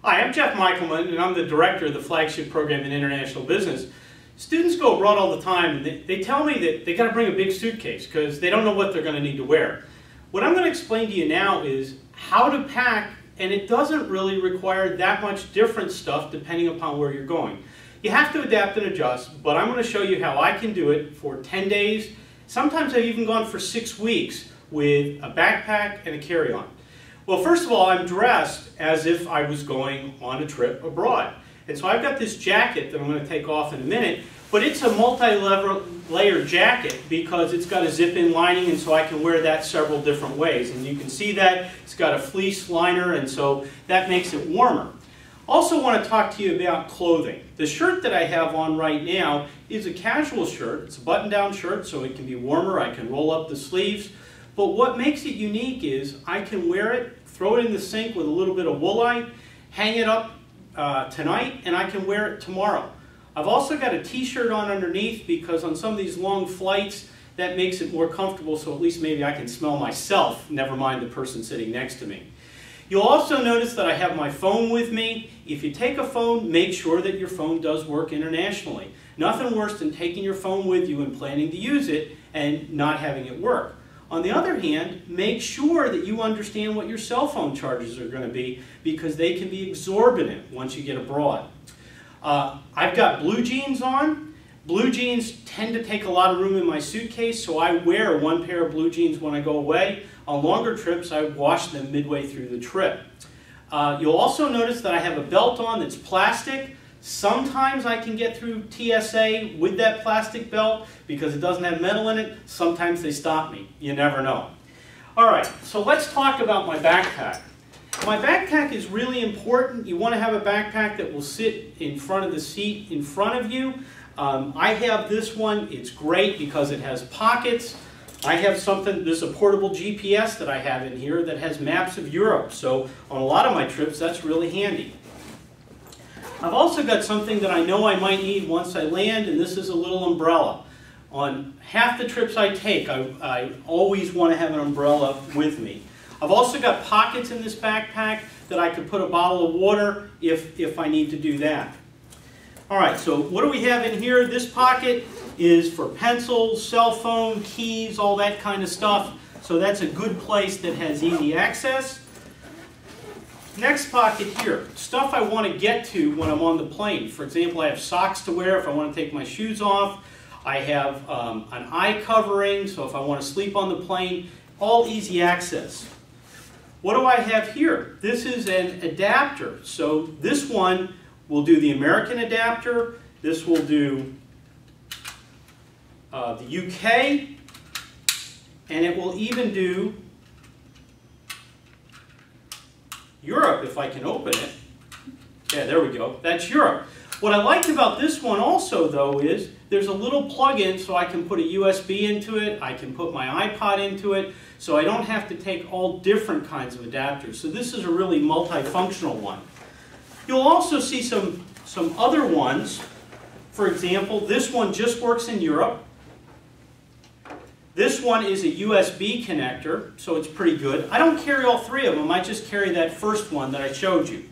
Hi, I'm Jeff Michelman, and I'm the director of the Flagship program in international business. Students go abroad all the time, and they tell me that they got to bring a big suitcase because they don't know what they're going to need to wear. What I'm going to explain to you now is how to pack, and it doesn't really require that much different stuff depending upon where you're going. You have to adapt and adjust, but I'm going to show you how I can do it for 10 days. Sometimes I've even gone for 6 weeks with a backpack and a carry-on. Well, first of all, I'm dressed as if I was going on a trip abroad. And so I've got this jacket that I'm going to take off in a minute, but it's a multi-layer jacket because it's got a zip-in lining, and so I can wear that several different ways. And you can see that it's got a fleece liner, and so that makes it warmer. Also want to talk to you about clothing. The shirt that I have on right now is a casual shirt. It's a button-down shirt, so it can be warmer. I can roll up the sleeves. But what makes it unique is I can wear it, throw it in the sink with a little bit of woolite, hang it up tonight, and I can wear it tomorrow. I've also got a t-shirt on underneath because on some of these long flights that makes it more comfortable, so at least maybe I can smell myself, never mind the person sitting next to me. You'll also notice that I have my phone with me. If you take a phone, make sure that your phone does work internationally. Nothing worse than taking your phone with you and planning to use it and not having it work. On the other hand, make sure that you understand what your cell phone charges are going to be because they can be exorbitant once you get abroad. I've got blue jeans on. Blue jeans tend to take a lot of room in my suitcase, so I wear one pair of blue jeans when I go away. On longer trips, I wash them midway through the trip. You'll also notice that I have a belt on that's plastic. Sometimes I can get through TSA with that plastic belt because it doesn't have metal in it. Sometimes they stop me. You never know. All right, so let's talk about my backpack. My backpack is really important. You want to have a backpack that will sit in front of the seat in front of you. I have this one. It's great because it has pockets. I have something, there's a portable GPS that I have in here that has maps of Europe. So on a lot of my trips, that's really handy. I've also got something that I know I might need once I land, and this is a little umbrella. On half the trips I take, I always want to have an umbrella with me. I've also got pockets in this backpack that I could put a bottle of water if I need to do that. All right, so what do we have in here? This pocket is for pencils, cell phone, keys, all that kind of stuff. So that's a good place that has easy access. Next pocket here, stuff I want to get to when I'm on the plane. For example, I have socks to wear if I want to take my shoes off. I have an eye covering, so if I want to sleep on the plane, all easy access. What do I have here? This is an adapter. So this one will do the American adapter. This will do the UK, and it will even do Europe, if I can open it. Yeah, there we go. That's Europe. What I like about this one also, though, is there's a little plug-in so I can put a USB into it. I can put my iPod into it, so I don't have to take all different kinds of adapters. So this is a really multifunctional one. You'll also see some other ones. For example, this one just works in Europe. This one is a USB connector, so it's pretty good. I don't carry all three of them. I just carry that first one that I showed you.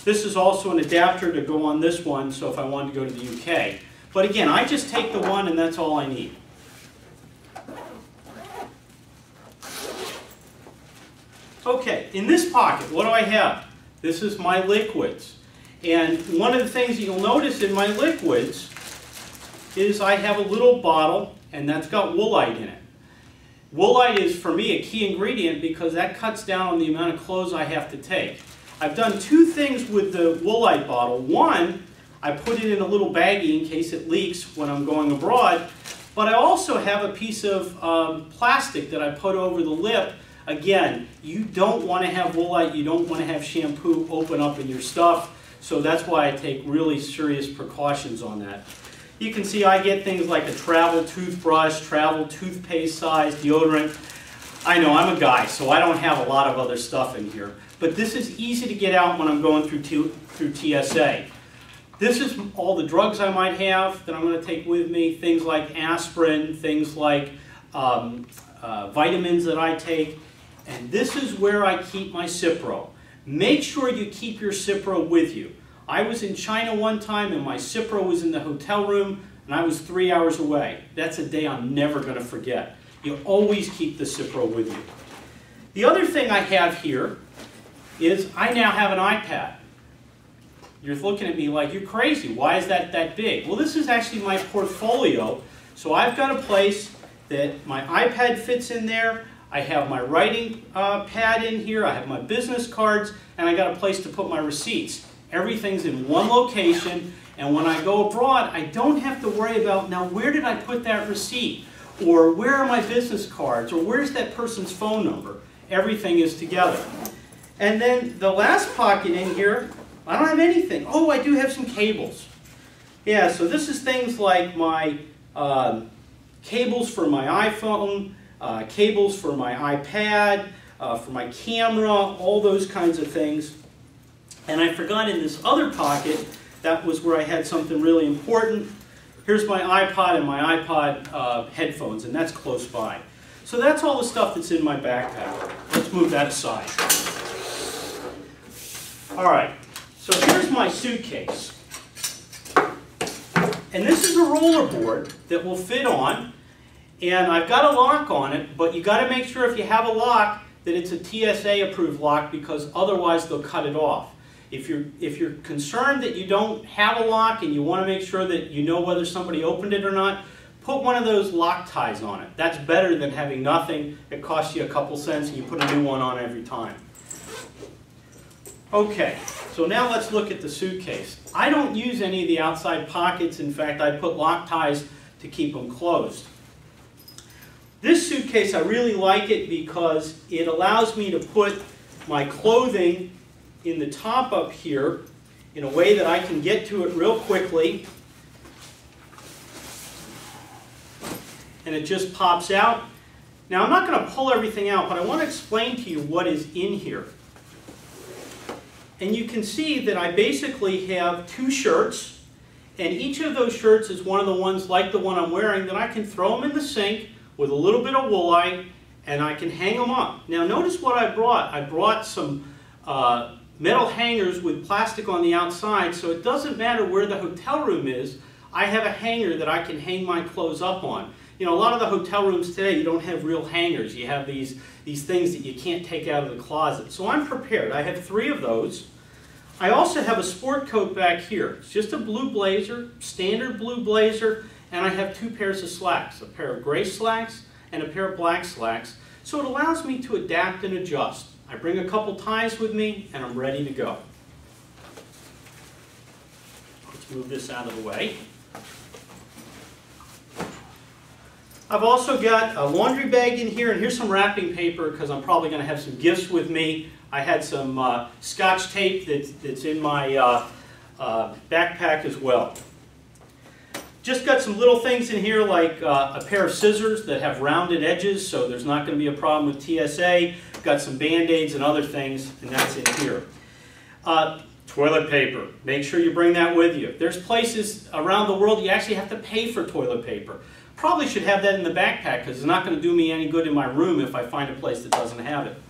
This is also an adapter to go on this one, so if I wanted to go to the UK. But again, I just take the one and that's all I need. Okay, in this pocket, what do I have? This is my liquids. And one of the things that you'll notice in my liquids is I have a little bottle, and that's got woolite in it. Woolite is, for me, a key ingredient because that cuts down on the amount of clothes I have to take. I've done two things with the woolite bottle. One, I put it in a little baggie in case it leaks when I'm going abroad, but I also have a piece of plastic that I put over the lip. Again, you don't want to have woolite, you don't want to have shampoo open up in your stuff, so that's why I take really serious precautions on that. You can see I get things like a travel toothbrush, travel toothpaste size, deodorant. I know I'm a guy, so I don't have a lot of other stuff in here. But this is easy to get out when I'm going through TSA. This is all the drugs I might have that I'm going to take with me, things like aspirin, things like vitamins that I take. And this is where I keep my Cipro. make sure you keep your Cipro with you. I was in China one time and my Cipro was in the hotel room and I was 3 hours away. That's a day I'm never going to forget. You always keep the Cipro with you. The other thing I have here is I now have an iPad. You're looking at me like, you're crazy. Why is that big? Well, this is actually my portfolio. So I've got a place that my iPad fits in there. I have my writing pad in here. I have my business cards. And I got a place to put my receipts. Everything's in one location. And when I go abroad, I don't have to worry about, now where did I put that receipt? Or where are my business cards? Or where's that person's phone number? Everything is together. And then the last pocket in here, I don't have anything. Oh, I do have some cables. Yeah, so this is things like my cables for my iPhone, cables for my iPad, for my camera, all those kinds of things. And I forgot in this other pocket, that was where I had something really important. Here's my iPod and my iPod headphones, and that's close by. So that's all the stuff that's in my backpack. Let's move that aside. All right, so here's my suitcase. And this is a rollerboard that will fit on, and I've got a lock on it, but you got to make sure if you have a lock that it's a TSA approved lock, because otherwise they'll cut it off. If you're concerned that you don't have a lock and you want to make sure that you know whether somebody opened it or not, put one of those lock ties on it. That's better than having nothing. It costs you a couple cents and you put a new one on every time. Okay, so now let's look at the suitcase. I don't use any of the outside pockets. In fact, I put lock ties to keep them closed. This suitcase, I really like it because it allows me to put my clothing in the top up here in a way that I can get to it real quickly. And it just pops out. Now, I'm not going to pull everything out, but I want to explain to you what is in here. And you can see that I basically have 2 shirts, and each of those shirts is one of the ones like the one I'm wearing that I can throw them in the sink with a little bit of woolite, and I can hang them up. Now, notice what I brought. I brought some metal hangers with plastic on the outside, so it doesn't matter where the hotel room is. I have a hanger that I can hang my clothes up on. You know, a lot of the hotel rooms today, you don't have real hangers. You have these things that you can't take out of the closet. So I'm prepared. I have 3 of those. I also have a sport coat back here. It's just a blue blazer, standard blue blazer, and I have 2 pairs of slacks, a pair of gray slacks and a pair of black slacks. So it allows me to adapt and adjust. I bring a couple ties with me, and I'm ready to go. Let's move this out of the way. I've also got a laundry bag in here, and here's some wrapping paper because I'm probably going to have some gifts with me. I had some Scotch tape that's in my backpack as well. Just got some little things in here like a pair of scissors that have rounded edges, so there's not going to be a problem with TSA. Got some Band-Aids and other things, and that's in here. Toilet paper. Make sure you bring that with you. There's places around the world you actually have to pay for toilet paper. Probably should have that in the backpack because it's not going to do me any good in my room if I find a place that doesn't have it.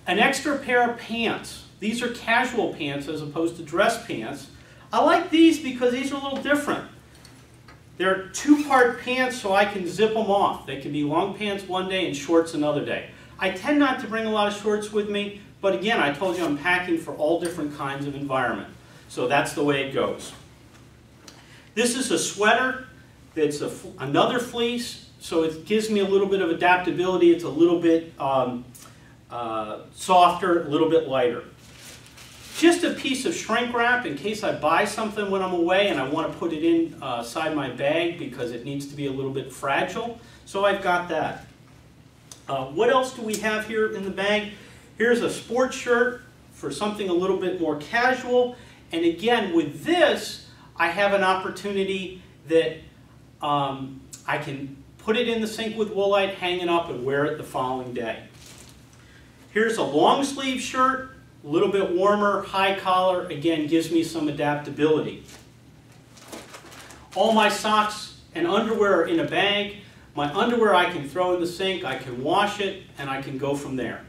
An extra pair of pants. These are casual pants as opposed to dress pants. I like these because these are a little different. They're 2-part pants so I can zip them off. They can be long pants one day and shorts another day. I tend not to bring a lot of shorts with me, but again, I told you I'm packing for all different kinds of environment. So that's the way it goes. This is a sweater that's another fleece, so it gives me a little bit of adaptability. It's a little bit softer, a little bit lighter. Just a piece of shrink wrap in case I buy something when I'm away and I want to put it inside my bag because it needs to be a little bit fragile. So I've got that. What else do we have here in the bag? Here's a sports shirt for something a little bit more casual. And again, with this, I have an opportunity that I can put it in the sink with woolite, hang it up, and wear it the following day. Here's a long sleeve shirt, a little bit warmer, high collar, again, gives me some adaptability. All my socks and underwear are in a bag. My underwear I can throw in the sink, I can wash it, and I can go from there.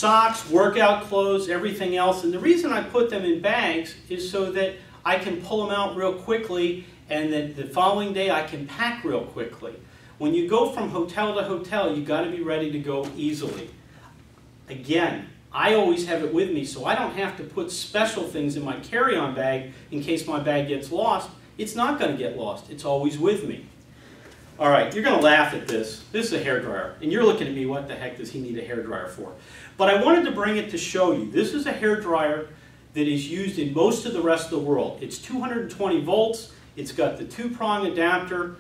socks, workout clothes, everything else. And the reason I put them in bags is so that I can pull them out real quickly, and that the following day I can pack real quickly. When you go from hotel to hotel, you've got to be ready to go easily. Again, I always have it with me, so I don't have to put special things in my carry-on bag in case my bag gets lost. It's not going to get lost. It's always with me. All right, you're going to laugh at this. This is a hairdryer, and you're looking at me, what the heck does he need a hairdryer for? But I wanted to bring it to show you. This is a hairdryer that is used in most of the rest of the world. It's 220 volts. It's got the two-prong adapter.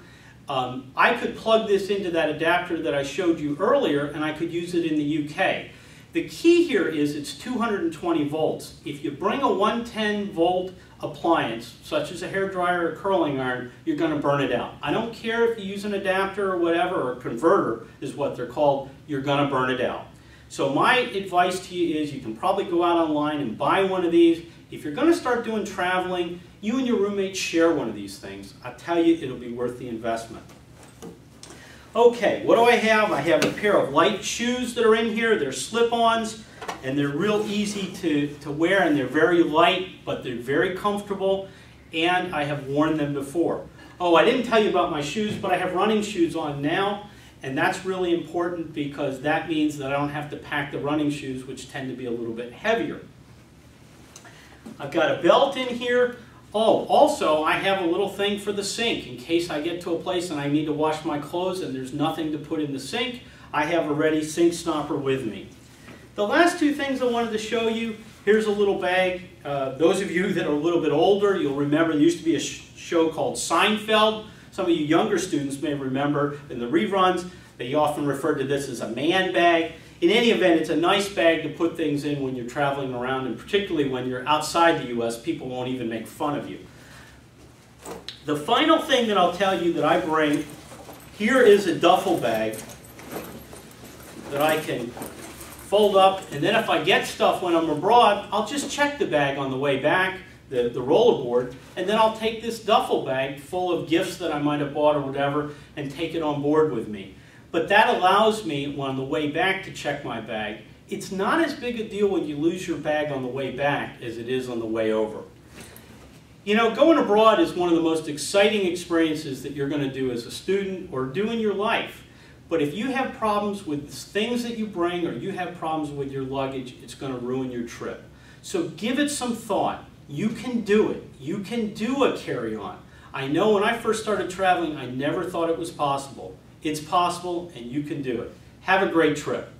I could plug this into that adapter that I showed you earlier, and I could use it in the UK. The key here is it's 220 volts. If you bring a 110 volt appliance, such as a hairdryer or curling iron, you're going to burn it out. I don't care if you use an adapter or whatever, or a converter is what they're called, you're going to burn it out. So my advice to you is you can probably go out online and buy one of these. If you're going to start doing traveling, you and your roommates share one of these things. I tell you, it'll be worth the investment. Okay, what do I have? I have a pair of light shoes that are in here. They're slip-ons, and they're real easy to wear, and they're very light, but they're very comfortable, and I have worn them before. Oh, I didn't tell you about my shoes, but I have running shoes on now, and that's really important because that means that I don't have to pack the running shoes, which tend to be a little bit heavier. I've got a belt in here. Oh, also, I have a little thing for the sink. In case I get to a place and I need to wash my clothes and there's nothing to put in the sink, I have a ready sink stopper with me. The last two things I wanted to show you, here's a little bag. Those of you that are a little bit older, you'll remember there used to be a show called Seinfeld. Some of you younger students may remember in the reruns, they often referred to this as a man bag. In any event, it's a nice bag to put things in when you're traveling around, and particularly when you're outside the U.S., people won't even make fun of you. The final thing that I'll tell you that I bring, here is a duffel bag that I can fold up, and then if I get stuff when I'm abroad, I'll just check the bag on the way back, the rollerboard, and then I'll take this duffel bag full of gifts that I might have bought or whatever and take it on board with me. But that allows me, on the way back, to check my bag. It's not as big a deal when you lose your bag on the way back as it is on the way over. You know, going abroad is one of the most exciting experiences that you're going to do as a student or do in your life. But if you have problems with things that you bring or you have problems with your luggage, it's going to ruin your trip. So give it some thought. You can do it. You can do a carry-on. I know when I first started traveling, I never thought it was possible. It's possible, and you can do it. Have a great trip.